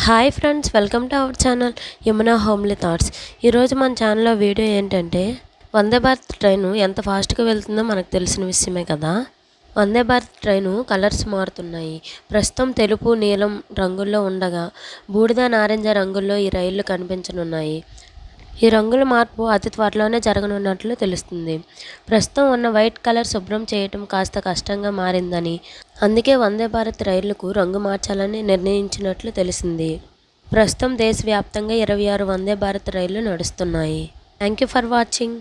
Hi friends, welcome to our channel Yamuna homely thoughts. ఈరోజు మన ఛానల్లో వీడియో ఏంటంటే వందే భారత్ ట్రైను ఎంత ఫాస్ట్గా వెళ్తుందో మనకు తెలిసిన విషయమే కదా. వందే భారత్ ట్రైను కలర్స్ మారుతున్నాయి. ప్రస్తుతం తెలుపు, నీలం రంగుల్లో ఉండగా బూడిద, నారింజ రంగుల్లో ఈ రైళ్లు కనిపించనున్నాయి. ఈ రంగుల మార్పు అతి త్వరలోనే జరగనున్నట్లు తెలుస్తుంది. ప్రస్తుతం ఉన్న వైట్ కలర్ శుభ్రం చేయటం కాస్త కష్టంగా మారిందని, అందుకే వందే భారత్ రైళ్లకు రంగు మార్చాలని నిర్ణయించినట్లు తెలిసింది. ప్రస్తుతం దేశవ్యాప్తంగా 26 వందే భారత్ రైళ్లు నడుస్తున్నాయి. Thank you for watching.